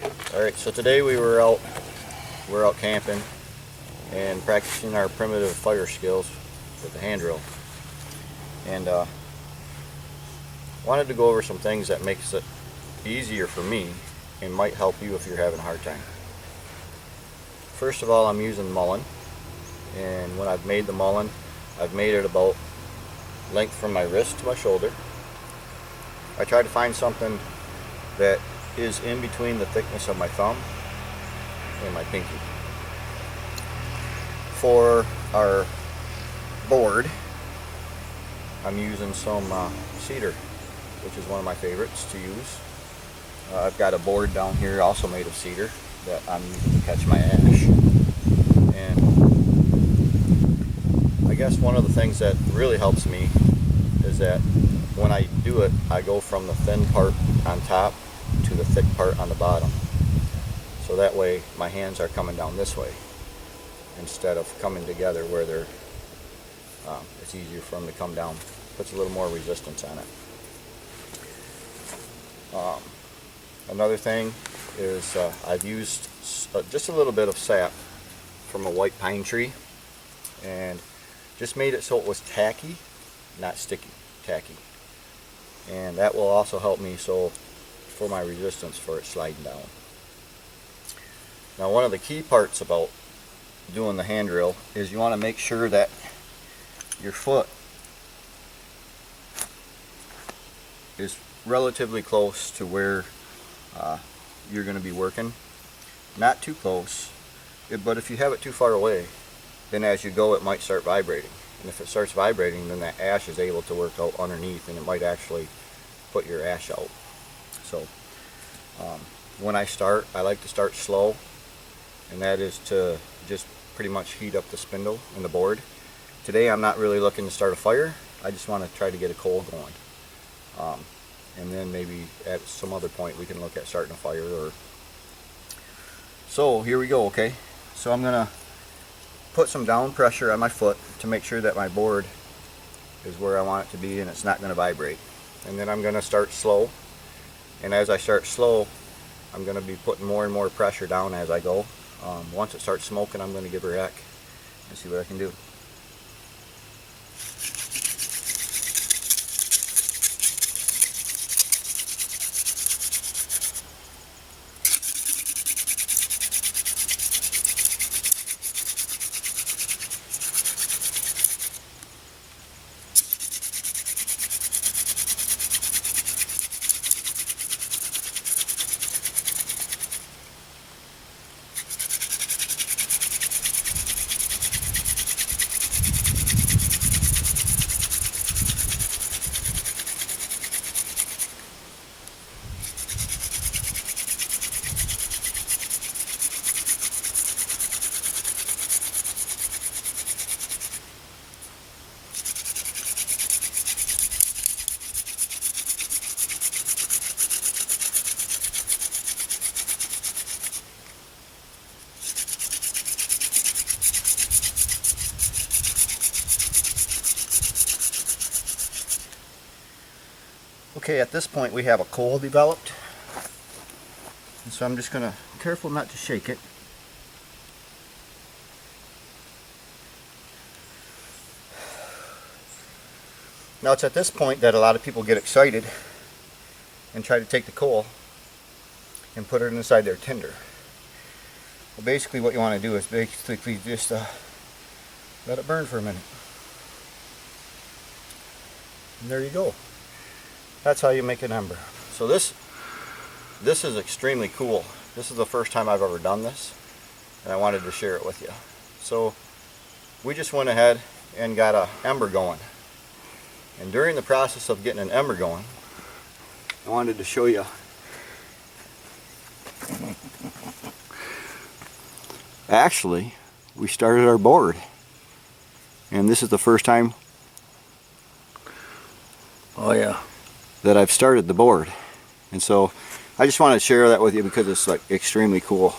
Alright, so today we're out camping and practicing our primitive fire skills with the hand drill. And wanted to go over some things that makes it easier for me and might help you if you're having a hard time. First of all, I'm using mullen, and when I've made the mullen, I've made it about length from my wrist to my shoulder. I try to find something that is in between the thickness of my thumb and my pinky. For our board, I'm using some cedar, which is one of my favorites to use. I've got a board down here also made of cedar that I'm using to catch my ash. And I guess one of the things that really helps me is that when I do it, I go from the thin part on top to the thick part on the bottom. So that way my hands are coming down this way instead of coming together where they're it's easier for them to come down. Puts a little more resistance on it. Another thing is I've used just a little bit of sap from a white pine tree and just made it so it was tacky, not sticky, tacky. And that will also help me for my resistance for it sliding down. Now, one of the key parts about doing the hand drill is you want to make sure that your foot is relatively close to where you're going to be working. Not too close, but if you have it too far away, then as you go it might start vibrating. And if it starts vibrating, then that ash is able to work out underneath and it might actually put your ash out. So when I start, I like to start slow, and that is to just pretty much heat up the spindle and the board. Today I'm not really looking to start a fire, I just want to try to get a coal going. And then maybe at some other point we can look at starting a fire. So here we go, okay? So I'm going to put some down pressure on my foot to make sure that my board is where I want it to be and it's not going to vibrate. And then I'm going to start slow, and as I start slow I'm going to be putting more and more pressure down as I go. Once it starts smoking, I'm going to give her a heck and see what I can do. Okay, at this point we have a coal developed, and so I'm just going to be careful not to shake it. Now it's at this point that a lot of people get excited and try to take the coal and put it inside their tinder. Well, basically what you want to do is basically just let it burn for a minute. And there you go. That's how you make an ember. So this is extremely cool. This is the first time I've ever done this, and I wanted to share it with you. So we just went ahead and got an ember going. And during the process of getting an ember going, I wanted to show you. Actually, we started our board. And this is the first time that I've started the board. And so I just wanted to share that with you because it's like extremely cool.